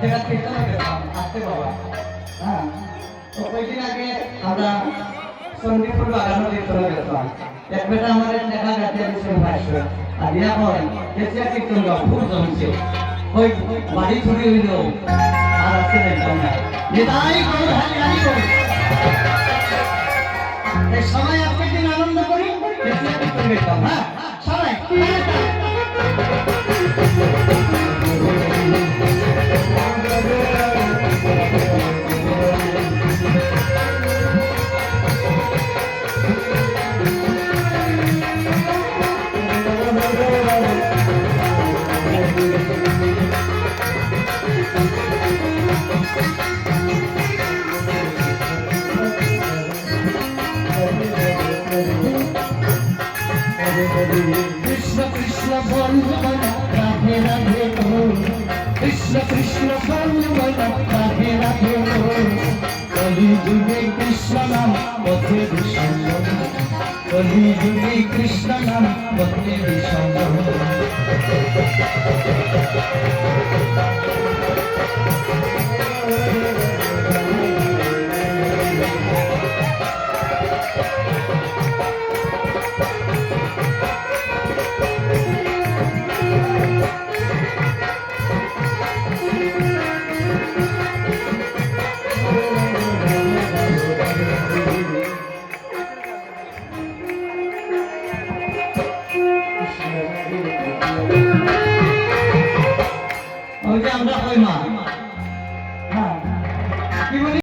বিরাট কীর্তন গেলাম আসতে বাবা। হ্যাঁ, তো কয়েকদিন আগে আমরা সন্দীপুর বাগানো কীর্তন গেলাম। এক বেটা আমাদের দেখা গাছে বিষয় ভাষ্য আর এখন কেসিয়া কীর্তন গাও খুব জমছে। ওই বাড়ি ছুটি হইল আর আসতে দেখলাম না। নিতাই গৌর হারি হারি গৌর। এই সময় একদিন আনন্দ করি কেসিয়া কীর্তন গেলাম। হ্যাঁ সবাই Krishna Krishna Bholvana Radhe Radhe Bol Krishna Krishna Bholvana Radhe Radhe Bol Kali Yuge Krishna Nam Pothe Vishambhor Kali Yuge Krishna Nam Pothe Vishambhor ওই যে আমরা কই মা। হ্যাঁ কি বলি